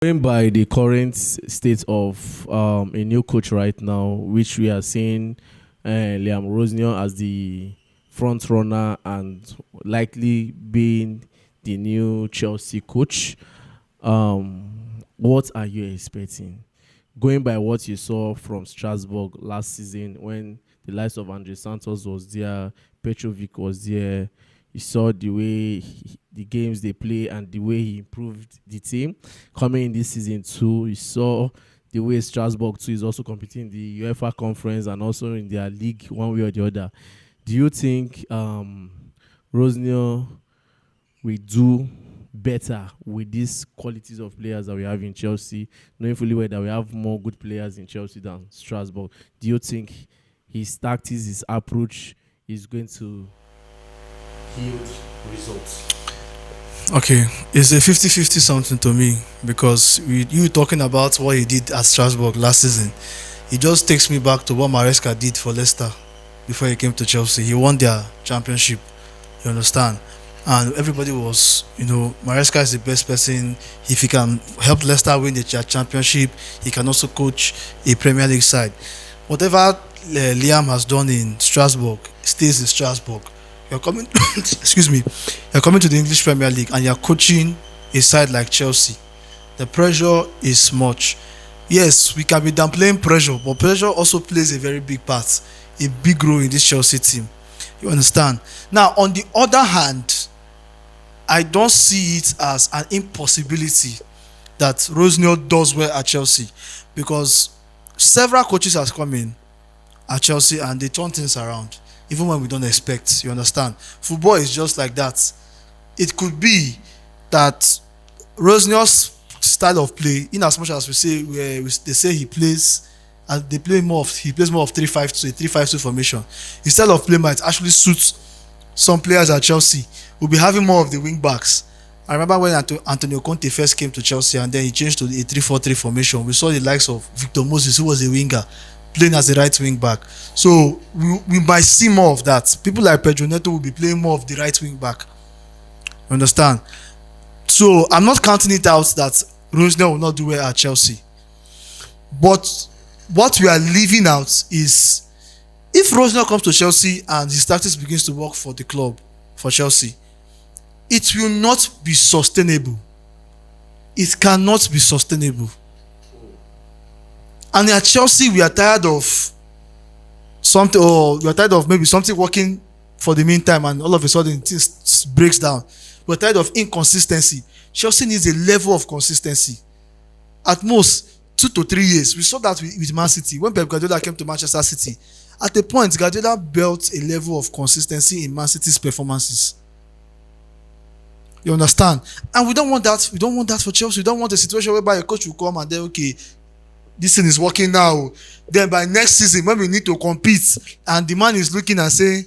Going by the current state of a new coach right now, which we are seeing Liam Rosenior as the front runner and likely being the new Chelsea coach, what are you expecting? Going by what you saw from Strasbourg last season when the likes of Andre Santos was there, Petrovic was there, you saw the way the games they play and the way he improved the team. Coming in this season too, you saw the way Strasbourg too is also competing in the UEFA conference and also in their league one way or the other. Do you think Rosenior will do better with these qualities of players that we have in Chelsea, knowing fully well that we have more good players in Chelsea than Strasbourg? Do you think his tactics, his approach is going to yield results? Okay, it's a 50-50 something to me because you talking about what he did at Strasbourg last season, it just takes me back to what Maresca did for Leicester before he came to Chelsea. He won their championship, you understand? And everybody was, Maresca is the best person. If he can help Leicester win the championship, he can also coach a Premier League side. Whatever Liam has done in Strasbourg stays in Strasbourg. You're coming, excuse me, you're coming to the English Premier League and you're coaching a side like Chelsea. The pressure is much. Yes, we can be downplaying pressure, but pressure also plays a very big part, a big role in this Chelsea team. You understand? Now, on the other hand, I don't see it as an impossibility that Rosenior does well at Chelsea because several coaches has come in at Chelsea and they turn things around even when we don't expect. You understand? Football is just like that. It could be that Rosenior's style of play, in as much as they say he plays and he plays more of 3-5-2, a 3-5-2 formation. His style of play might actually suit some players at Chelsea. We'll be having more of the wing backs. I remember when Antonio Conte first came to Chelsea and then he changed to a 3-4-3 formation. We saw the likes of Victor Moses, who was a winger, playing as a right wing back. So we might see more of that. People like Pedro Neto will be playing more of the right wing back. You understand? So I'm not counting it out that Rosenior will not do well at Chelsea. But what we are leaving out is if Rosenior comes to Chelsea and his tactics begins to work for the club, for Chelsea, it will not be sustainable. It cannot be sustainable. And at Chelsea, we are tired of something, or we are tired of maybe something working for the meantime, and all of a sudden it breaks down. We're tired of inconsistency. Chelsea needs a level of consistency. At most 2 to 3 years. We saw that with Man City when Pep Guardiola came to Manchester City. At a point, Guardiola built a level of consistency in Man City's performances. You understand? And we don't want that. We don't want that for Chelsea. We don't want a situation whereby a coach will come and then, okay, this thing is working now. Then by next season, when we need to compete, and the man is looking and saying,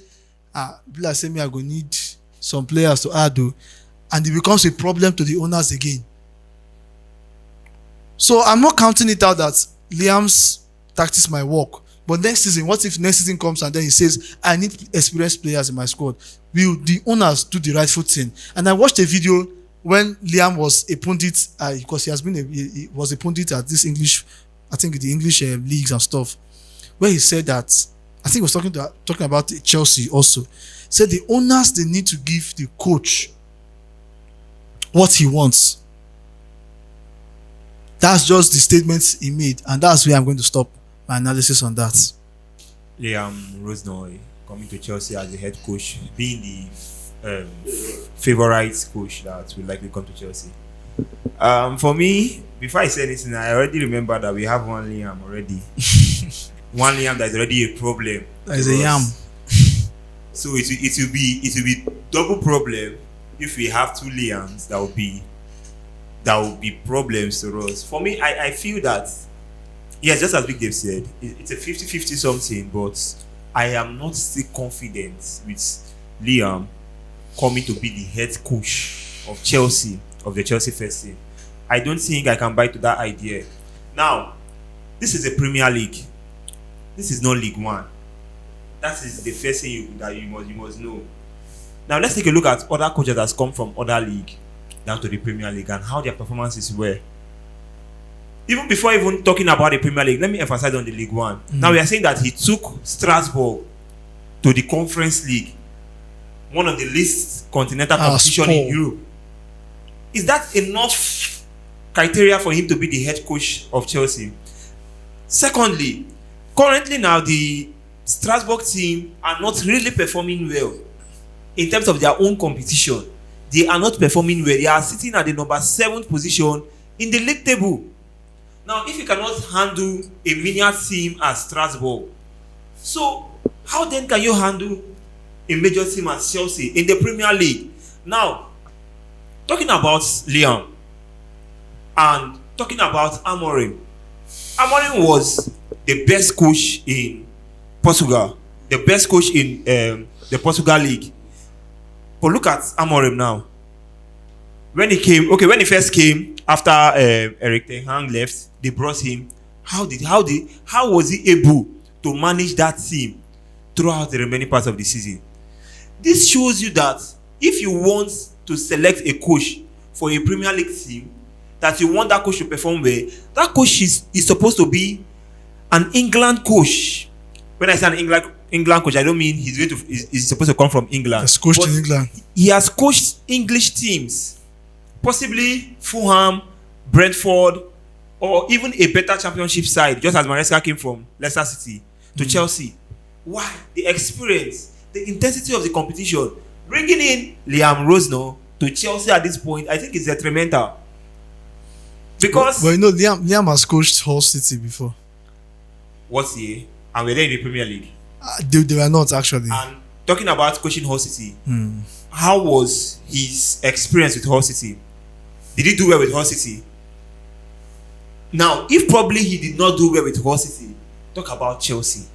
Bila say me, I go need some players to add, and it becomes a problem to the owners again. So I'm not counting it out that Liam's tactics might work. But next season, what if next season comes and then he says, I need experienced players in my squad? Will the owners do the rightful thing? And I watched a video when Liam was a pundit, because he was a pundit at this English, I think the English leagues and stuff, where he said that, I think he was talking about Chelsea also, said the owners, they need to give the coach what he wants. That's just the statements he made, and that's where I'm going to stop my analysis on that. Liam Rosenior coming to Chelsea as the head coach, being the favorite coach that will likely come to Chelsea. For me, before I say anything, I already remember that we have one Liam already. One Liam that is already a problem. That is a yam. So it will be double problem if we have two Liams. That will be problems to us. For me, I feel that, yes, just as Big Dave said, it's a 50-50 something, but I am not still confident with Liam coming to be the head coach of Chelsea, of the Chelsea first team. I don't think I can buy to that idea. Now, this is a Premier League. This is not League One. That is the first thing you must know. Now, let's take a look at other coaches that's come from other league down to the Premier League and how their performances were. even before even talking about the Premier League, let me emphasize on the League One. Now we are saying that he took Strasbourg to the Conference League, one of the least continental competition in Europe. Is that enough criteria for him to be the head coach of Chelsea? Secondly, currently now the Strasbourg team are not really performing well in terms of their own competition. They are not performing well. They are sitting at the number 7th position in the league table. Now, if you cannot handle a miniature team as Strasbourg, so how then can you handle a major team as Chelsea in the Premier League? Now, talking about Liam and talking about Amorim. Amorim was the best coach in Portugal, the best coach in the Portugal League. But look at Amorim now. When he first came after Eric Ten Hag left, they brought him. How was he able to manage that team throughout the remaining parts of the season? This shows you that if you want to select a coach for a Premier League team, that you want that coach to perform well, that coach is supposed to be an England coach. When I say an England coach, I don't mean he's supposed to come from England. He's coached in England. He has coached English teams, possibly Fulham, Brentford, or even a better championship side, just as Maresca came from Leicester City to Chelsea. Why? The experience, the intensity of the competition. Bringing in Liam Rosenior to Chelsea at this point, I think is detrimental. Because Liam has coached Hull City before. What's he? And we're there in the Premier League. They were not actually. And talking about coaching Hull City, how was his experience with Hull City? Did he do well with Hull City? Now, if probably he did not do well with Hull City, talk about Chelsea.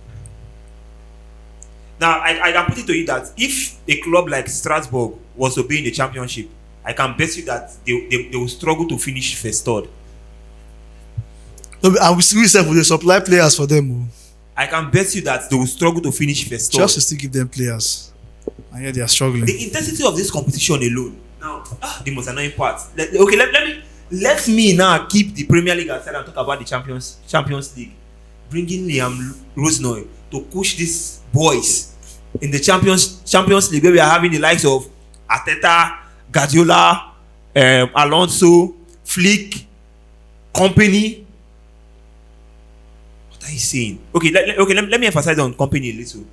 Now, I can put it to you that if a club like Strasbourg was to be in the championship, I can bet you that they will struggle to finish first, third. No, and we still will supply players for them. I can bet you that they will struggle to finish first, third. Chelsea still give them players, and yet they are struggling. The intensity of this competition alone. Now, the most annoying part. Let me now keep the Premier League aside and talk about the Champions League. Bringing Liam Rosenior to coach these boys in the Champions League, where we are having the likes of Arteta, Guardiola, Alonso, Flick, Company. What are you saying? Let me emphasize on Company a little.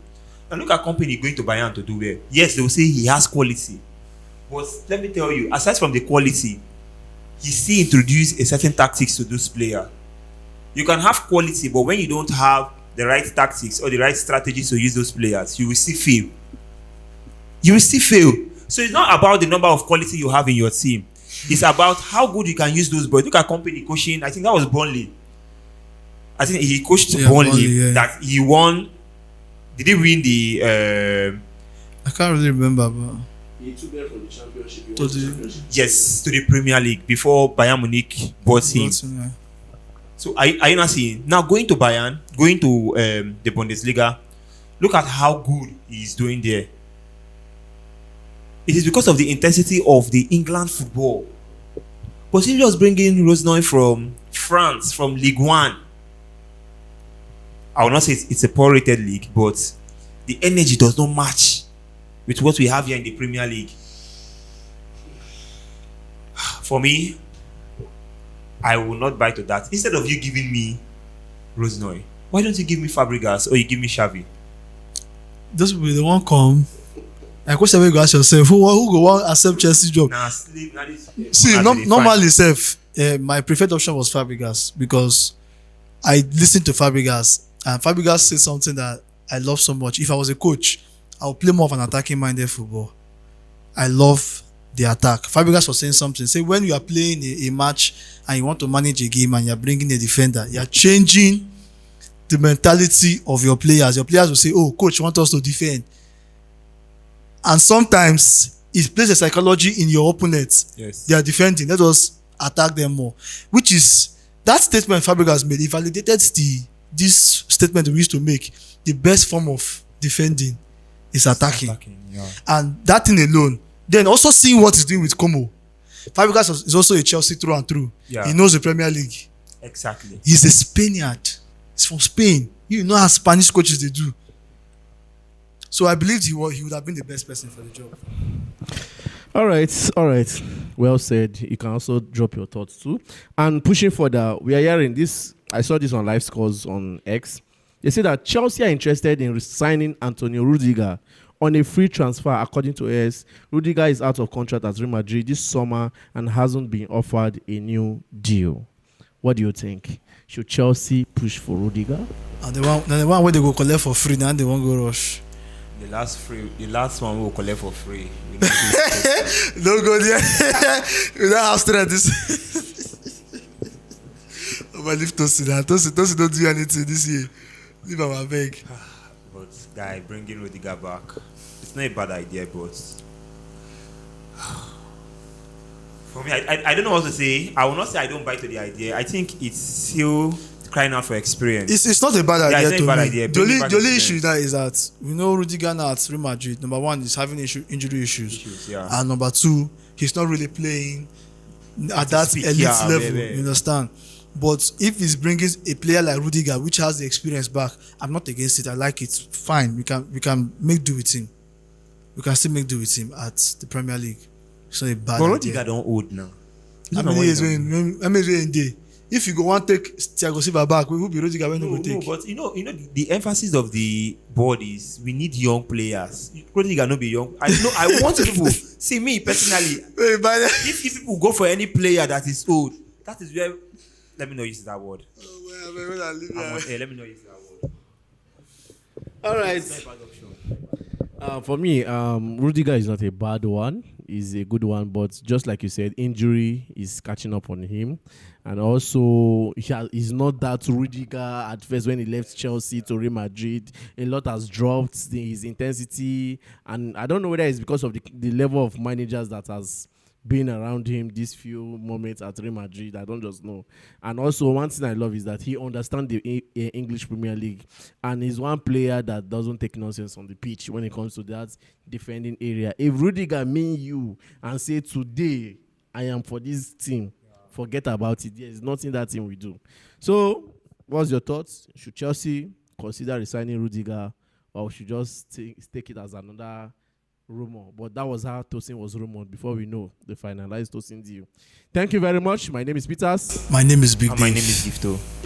Now look at Company going to Bayern to do well. Yes, they will say he has quality, but let me tell you, aside from the quality, he still introduced a certain tactics to those players. You can have quality, but when you don't have the right tactics or the right strategies to use those players, you will still fail. So it's not about the number of quality you have in your team. It's about how good you can use those boys. Look at Company coaching. I think that was Burnley. I think he coached Burnley. That he won. Did he win the? I can't really remember, but he took them from the championship. Yes, to the Premier League before Bayern Munich bought him. So are you not seeing? Now going to Bayern, going to the Bundesliga, look at how good he is doing there. It is because of the intensity of the England football. But he just bringing Rosenior from France, from Ligue 1. I will not say it's a poor rated league, but the energy does not match with what we have here in the Premier League. For me, I will not buy to that. Instead of you giving me Rosenior, why don't you give me Fabregas or you give me Xavi? Those will be the one come. And question wey you go ask yourself, who go want accept Chelsea job? See, normally my preferred option was Fabregas, because I listened to Fabregas, and Fabregas said something that I love so much. If I was a coach, I would play more of an attacking minded football. I love the attack. Fabregas was saying something. Say when you are playing a match and you want to manage a game and you are bringing a defender, you are changing the mentality of your players. Your players will say, "Oh, coach, you want us to defend." And sometimes it plays a psychology in your opponents. Yes. They are defending. Let us attack them more. Which is that statement Fabregas made. He validated this statement we used to make. The best form of defending is attacking. Yeah. And that thing alone. Then also seeing what he's doing with Como. Fabregas is also a Chelsea through and through. Yeah. He knows the Premier League. Exactly. He's a Spaniard. He's from Spain. You know how Spanish coaches they do. So I believed he would have been the best person for the job. All right, all right. Well said. You can also drop your thoughts too. And pushing further, we are hearing this. I saw this on Live Scores on X. They say that Chelsea are interested in signing Antonio Rudiger on a free transfer. According to AS, Rudiger is out of contract at Real Madrid this summer and hasn't been offered a new deal. What do you think? Should Chelsea push for Rudiger? And the one where they go collect for free, now they won't go rush. The last one we will collect for free. We need to Don't go there. You don't have strength. This. I'm gonna leave Tosi now. Tosi don't do anything this year. Leave him, I beg. But guy, bringing Rudiger back, it's not a bad idea, but for me, I don't know what to say. I will not say I don't buy to the idea. I think it's still crying out for experience. It's not a bad idea. It's not a bad idea. The only issue that is that we know Rudiger now at Real Madrid. Number one, is having injury issues. Yeah. And number two, he's not really playing at that elite level. Baby. You understand? But if he's bringing a player like Rudiger, which has the experience back, I'm not against it. I like it. Fine, we can make do with him. We can still make do with him at the Premier League. It's not a bad But idea. Rudiger don't old now. How many years in there? If you go want take Thiago Silva back, we will be Rudiger when we take. No, but you know the emphasis of the board is we need young players. Rudiger not be young. I want people see me personally. If people go for any player that is old, that is where. Let me know use that word. Let me know use that word. All right. For me, Rudiger is not a bad one. He's a good one, but just like you said, injury is catching up on him. And also, he's not that Rudiger at first when he left Chelsea to Real Madrid. A lot has dropped his intensity. And I don't know whether it's because of the level of managers that has been around him these few moments at Real Madrid. I don't just know. And also, one thing I love is that he understands the English Premier League, and he's one player that doesn't take nonsense on the pitch when it comes to that defending area. If Rudiger mean you and say, today, I am for this team, forget about it. There is nothing that team will do. So, what's your thoughts? Should Chelsea consider resigning Rudiger, or should just take it as another rumor? But that was how Tosin was rumored before we know the finalized Tosin deal. Thank you very much. My name is Peters. My name is Big And my Dave. name is Gifto.